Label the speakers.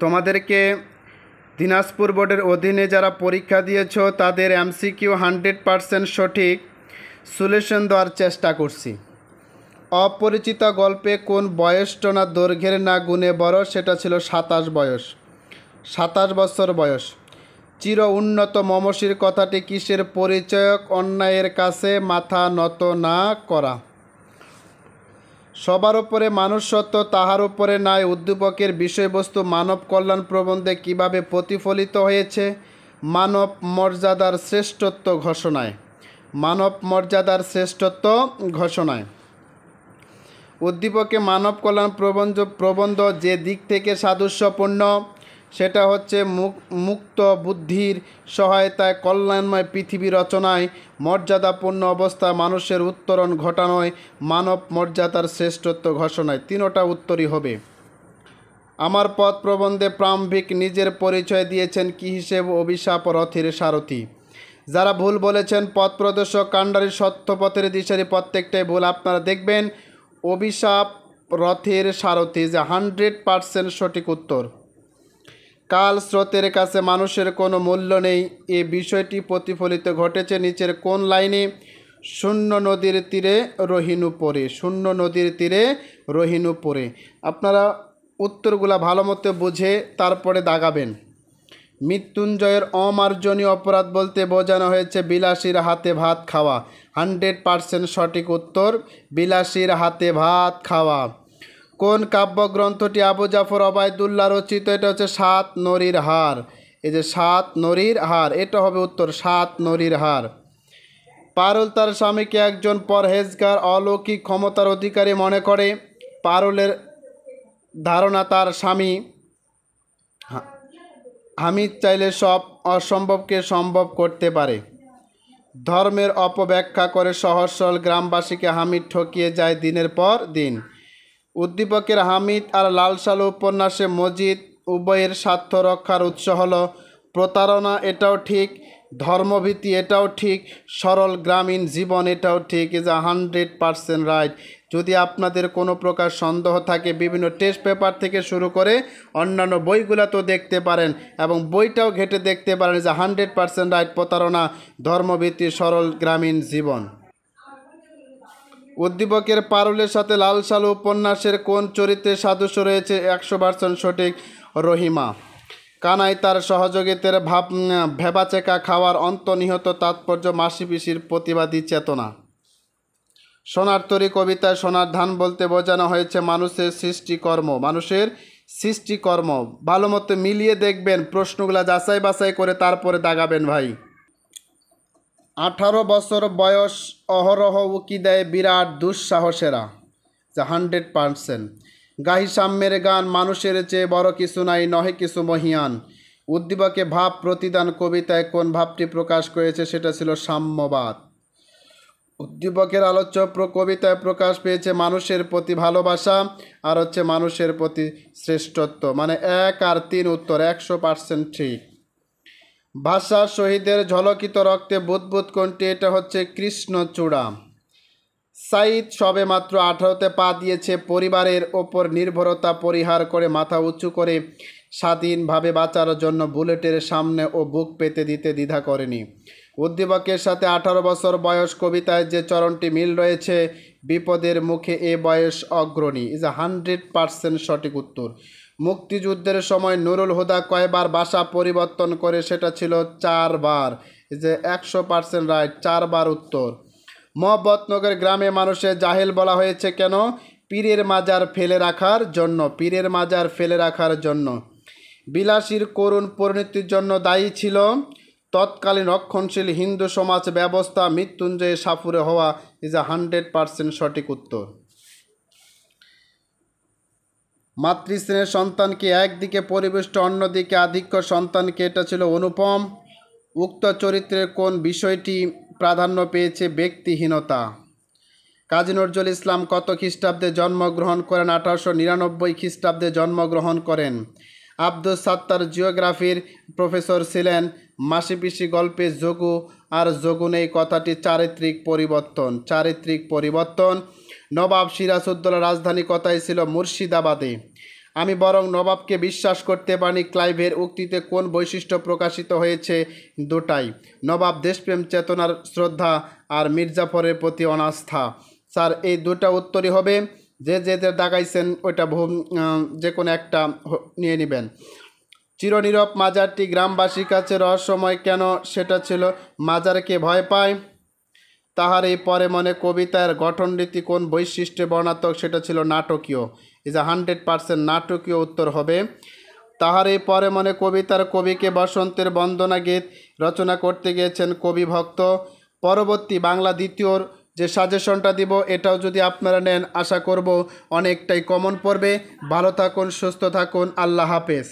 Speaker 1: তোমাদেরকে দিনাজপুর বোর্ডের অধীনে যারা পরীক্ষা দিয়েছ তাদের এমসিকিউ 100% সঠিক সলিউশন দেওয়ার চেষ্টা করছি। অপরিচিত গল্পে কোন বয়সটা না দৈর্ঘ্যের না গুণে বড়, সেটা ছিল 27 বছর বয়স। চির উন্নত মমশির কথাটি কিসের পরিচয়ক? অন্যায়ের কাছে মাথা নত না করা। সবার উপরে মানুষ সত্য, তাহার উপরে নাই। উদ্দীপকের বিষয়বস্তু মানব কল্যাণ প্রবন্ধে কিভাবে প্রতিফলিত হয়েছে? মানব মর্যাদার শ্রেষ্ঠত্ব ঘোষণায়। মানব মর্যাদার শ্রেষ্ঠত্ব ঘোষণায়। উদ্দীপকে মানব কল্যাণ প্রবন্ধ যে দিক থেকে সাদৃশ্যপূর্ণ সেটা হচ্ছে মুক্ত বুদ্ধির সহায়তায় কল্যাণময় পৃথিবী রচনায়, মর্যাদাপূর্ণ অবস্থায় মানুষের উত্তরণ ঘটানোয়, মানব মর্যাদার শ্রেষ্ঠত্ব ঘোষণায়। তিনোটা উত্তরই হবে। আমার পথ প্রবন্ধে প্রারম্ভিক নিজের পরিচয় দিয়েছেন কি হিসেবে? অভিশাপ রথের সারথি। যারা ভুল বলেছেন পথ প্রদর্শক, কাণ্ডারি, সত্য পথের দিশারি, প্রত্যেকটাই ভুল। আপনারা দেখবেন অভিশাপ রথের সারথি যে 100% সঠিক উত্তর। কাল স্রোতের কাছে মানুষের কোনো মূল্য নেই, এ বিষয়টি প্রতিফলিত ঘটেছে নিচের কোন লাইনে? শূন্য নদীর তীরে রহিনু পড়ে। শূন্য নদীর তীরে রহিনু পড়ে। আপনারা উত্তরগুলা ভালো মতো বুঝে তারপরে দাগাবেন। মৃত্যুঞ্জয়ের অমার্জনীয় অপরাধ বলতে বোঝানো হয়েছে বিলাসীর হাতে ভাত খাওয়া। 100% সঠিক উত্তর, বিলাসীর হাতে ভাত খাওয়া। কোন কাব্যগ্রন্থটি আবু জাফর ওবায়দুল্লাহ রচিত? এটা হচ্ছে 7 নরীর হার। এই যে 7 নরীর হার, এটা হবে উত্তর, 7 নরীর হার। পারুল তার স্বামীকে একজন পরহেজগার অলৌকিক ক্ষমতার অধিকারী মনে করে। পারুলের ধারণা তার স্বামী হামিদ চাইলে সব অসম্ভবকে সম্ভব করতে পারে। ধর্মের অপব্যাখ্যা করে সহজ সরল গ্রামবাসীকে হামিদ ঠকিয়ে যায় দিনের পর দিন। উদ্দীপকের হামিদ আর লাল সালু উপন্যাসে মজিদ উভয়ের স্বার্থ রক্ষার উৎস হলো প্রতারণা, এটাও ঠিক। ধর্মভীতি, এটাও ঠিক। সরল গ্রামীণ জীবন, এটাও ঠিক। Is 100% right. যদি আপনাদের কোনো প্রকার সন্দেহ থাকে বিভিন্ন টেস্ট পেপার থেকে শুরু করে অন্যান্য বইগুলো তো দেখতে পারেন এবং বইটাও ঘেটে দেখতে পারেন যে 100% রাইট। প্রতারণা, ধর্মভীতি, সরল গ্রামীণ জীবন। উদ্দীপকের পারুলের সাথে লাল সালু উপন্যাসের কোন চরিত্রের সাদৃশ্য রয়েছে? 100% সঠিক, রহিমা। কানাই তার সহযোগিতার ভেবাচেকা খাওয়ার অন্তর্নিহিত তাৎপর্য মাসি পিসির প্রতিবাদী চেতনা। সোনার তরী কবিতায় সোনার ধান বলতে বোঝানো হয়েছে মানুষের সৃষ্টিকর্ম। মানুষের সৃষ্টিকর্ম ভালো মতো মিলিয়ে দেখবেন, প্রশ্নগুলা যাচাই বাছাই করে তারপরে দাগাবেন ভাই। 18 বছর বয়স অহরহ উকি দেয় বিরাট দুঃসাহসেরা, যা 100%। গাহি সাম্যের গান, মানুষের চেয়ে বড় কিছু নাই, নহে কিছু মহিয়ান। উদ্দীপকে ভাব প্রতিদান কবিতায় কোন ভাবটি প্রকাশ করেছে? সেটা ছিল সাম্যবাদ। উদ্দীপকের আলোচ্য কবিতায় প্রকাশ পেয়েছে মানুষের প্রতি ভালোবাসা আর হচ্ছে মানুষের প্রতি শ্রেষ্ঠত্ব। মানে 1 আর 3 উত্তর 100% ঠিক। ভাষা শহীদের ঝলকিত রক্তে বুদবুদ কোনটি? এটা হচ্ছে কৃষ্ণচূড়া। সাইদ সবে মাত্র 18তে পা দিয়েছে, পরিবারের ওপর নির্ভরতা পরিহার করে মাথা উঁচু করে স্বাধীনভাবে বাঁচার জন্য বুলেটের সামনে ও বুক পেতে দিতে দ্বিধা করেনি। উদ্দীপকের সাথে 18 বছর বয়স কবিতায় যে চরণটি মিল রয়েছে, বিপদের মুখে এ বয়স অগ্রণী, ইজ 100% সঠিক উত্তর। মুক্তিযুদ্ধের সময় নুরুল হুদা কয়বার ভাষা পরিবর্তন করে? সেটা ছিল 4 বার, ইজ 100% রাইট, 4 বার উত্তর। মহব্বতনগর গ্রামে মানুষের জাহেল বলা হয়েছে কেন? পীরের মাজার ফেলে রাখার জন্য। পীরের মাজার ফেলে রাখার জন্য। বিলাসীর করুণ পরিণতির জন্য দায়ী ছিল তৎকালীন রক্ষণশীল হিন্দু সমাজ ব্যবস্থা। মৃত্যুঞ্জয়ে সাপুরে হওয়া, ইজ 100% সঠিক উত্তর। মাতৃস্নেহের সন্তানকে একদিকে পরিবেষ্ট অন্যদিকে আধিক্য সন্তানকে, এটা ছিল অনুপম। উক্ত চরিত্রের কোন বিষয়টি প্রাধান্য পেয়েছে? ব্যক্তিহীনতা। কাজী নজরুল ইসলাম কত খ্রিস্টাব্দে জন্মগ্রহণ করেন? 1899 খ্রিস্টাব্দে জন্মগ্রহণ করেন। আব্দুস সাত্তার জিওগ্রাফির প্রফেসর ছিলেন। মাসিপিসি গল্পে যোগু আর যোগু নেই কথাটি চারিত্রিক পরিবর্তন। চারিত্রিক পরিবর্তন। নবাব সিরাজউদ্দৌলার রাজধানী কথাই ছিল মুর্শিদাবাদে। আমি বরং নবাবকে বিশ্বাস করতে পারি। ক্লাইভের উক্তিতে কোন বৈশিষ্ট্য প্রকাশিত হয়েছে? দুটাই, নবাব দেশপ্রেম চেতনার শ্রদ্ধা আর মির্জাফরের প্রতি অনাস্থা। স্যার এই দুটা উত্তরই হবে, যে দাগাইছেন ওইটা যে কোনো একটা নিয়ে নেবেন। চিরনীরব মাজারটি গ্রামবাসীর কাছে রহস্যময় কেন? সেটা ছিল মাজারকে ভয় পায়। তাহার এই পরে মনে কবিতার গঠনরীতি কোন বৈশিষ্ট্যে বর্ণাত্মক? সেটা ছিল নাটকীয়। ইজ 100% নাটকীয় উত্তর হবে। তাহার এই পরে মনে কবিতার কবিকে বসন্তের বন্দনা গীত রচনা করতে গিয়েছেন কবি ভক্ত। পরবর্তী বাংলা দ্বিতীয়র যে সাজেশনটা দিব এটাও যদি আপনারা নেন আশা করব অনেকটাই কমন পড়বে। ভালো থাকুন, সুস্থ থাকুন, আল্লাহ হাফেজ।